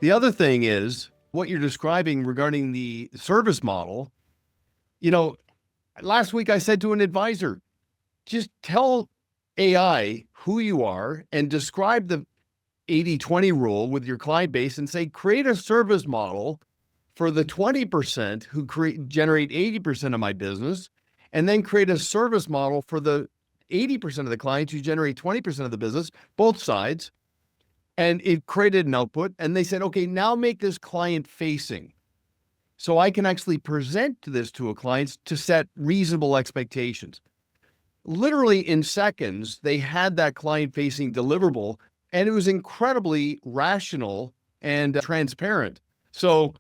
The other thing is what you're describing regarding the service model. You know, last week I said to an advisor, just tell AI who you are and describe the 80-20 rule with your client base and say, create a service model for the 20% who generate 80% of my business, and then create a service model for the 80% of the clients who generate 20% of the business, both sides. And it created an output, and they said, okay, now make this client facing. So I can actually present this to a client to set reasonable expectations. Literally in seconds, they had that client facing deliverable, and it was incredibly rational and transparent. So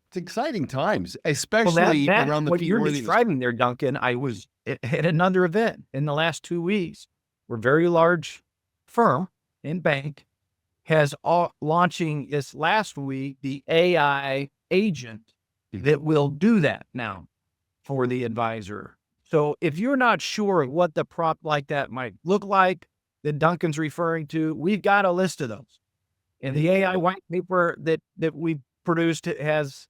it's exciting times, especially around the what you're fee-worthiness. describing there, Duncan, I was at another event in the last 2 weeks. We're a very large firm in bank has launching this last week, the AI agent that will do that now for the advisor. So if you're not sure what the prompt like that might look like that Duncan's referring to, we've got a list of those. And the AI white paper that we produced has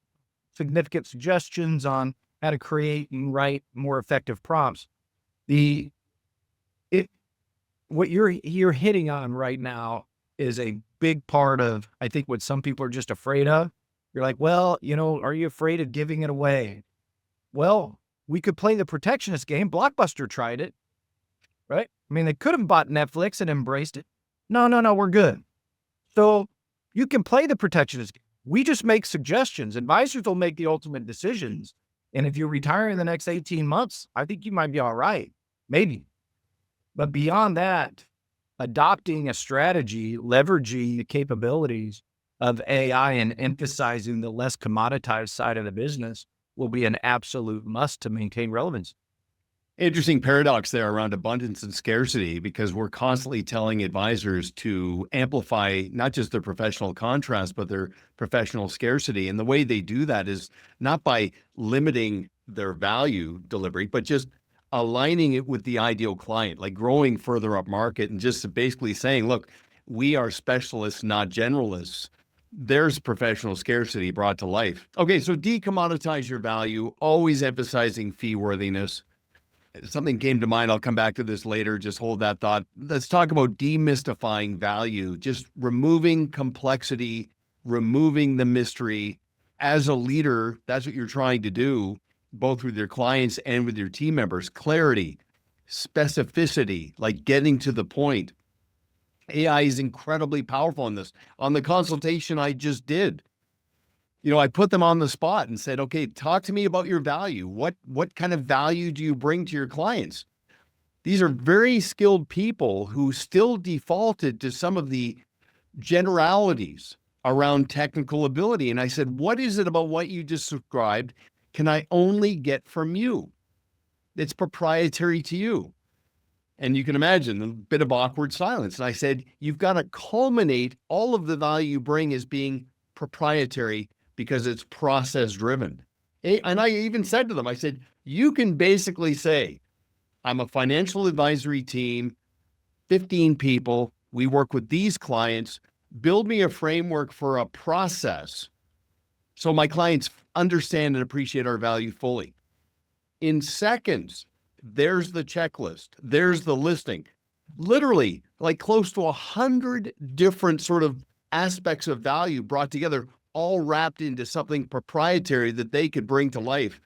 significant suggestions on how to create and write more effective prompts. What you're hitting on right now is a big part of, I think, what some people are just afraid of. You're like, well, are you afraid of giving it away? Well, we could play the protectionist game. Blockbuster tried it, right? I mean, they could have bought Netflix and embraced it. No, we're good. So you can play the protectionist game. We just make suggestions. Advisors will make the ultimate decisions. And if you retire in the next 18 months, I think you might be all right. Maybe. But beyond that, adopting a strategy, leveraging the capabilities of AI and emphasizing the less commoditized side of the business will be an absolute must to maintain relevance. Interesting paradox there around abundance and scarcity, because we're constantly telling advisors to amplify not just their professional contrast, but their professional scarcity. And the way they do that is not by limiting their value delivery, but just aligning it with the ideal client, like growing further up market and just basically saying, look, we are specialists, not generalists. There's professional scarcity brought to life. Okay, so decommoditize your value, always emphasizing fee worthiness. Something came to mind. I'll come back to this later. Just hold that thought. Let's talk about demystifying value, just removing complexity, removing the mystery. As a leader, that's what you're trying to do, both with your clients and with your team members. Clarity, specificity, like getting to the point. AI is incredibly powerful in this. On the consultation I just did, I put them on the spot and said, okay, talk to me about your value. What kind of value do you bring to your clients? These are very skilled people who still defaulted to some of the generalities around technical ability. And I said, what is it about what you just described can I only get from you? It's proprietary to you. And you can imagine a bit of awkward silence. And I said, you've got to culminate all of the value you bring as being proprietary because it's process driven. And I even said to them, I said, you can basically say, I'm a financial advisory team, 15 people. We work with these clients. Build me a framework for a process so my clients understand and appreciate our value fully. In seconds, there's the checklist. There's the listing. Literally, like close to 100 different sort of aspects of value brought together, all wrapped into something proprietary that they could bring to life.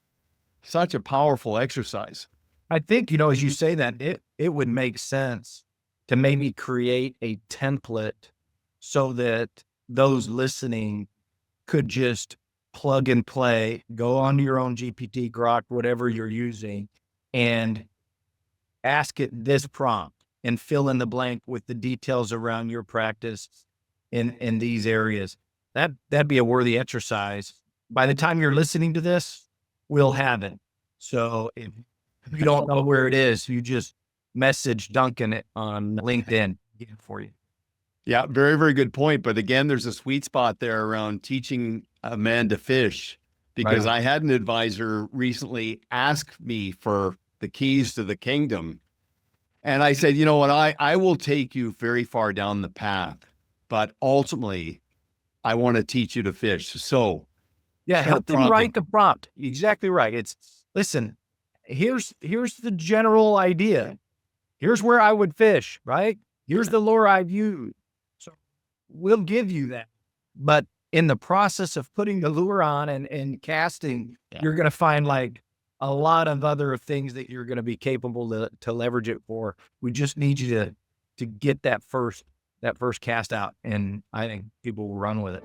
Such a powerful exercise. I think, as you say that, it would make sense to maybe create a template so that those listening could just plug and play, go onto your own GPT, Grok, whatever you're using, and ask it this prompt and fill in the blank with the details around your practice in these areas. That'd be a worthy exercise. By the time you're listening to this, we'll have it. So if you don't know where it is, you just message Duncan on LinkedIn for you. Yeah, very, very good point. But again, there's a sweet spot there around teaching a man to fish, because I had an advisor recently ask me for the keys to the kingdom. And I said, you know what, I will take you very far down the path, but ultimately I want to teach you to fish. So Yeah, start help them prompting. write the prompt. Exactly right. It's, listen, here's the general idea. Here's where I would fish, right? Here's the lure I've used. So we'll give you that. But in the process of putting the lure on and casting, you're going to find like a lot of other things that you're going to be capable to leverage it for. We just need you to get that first cast out. And I think people will run with it.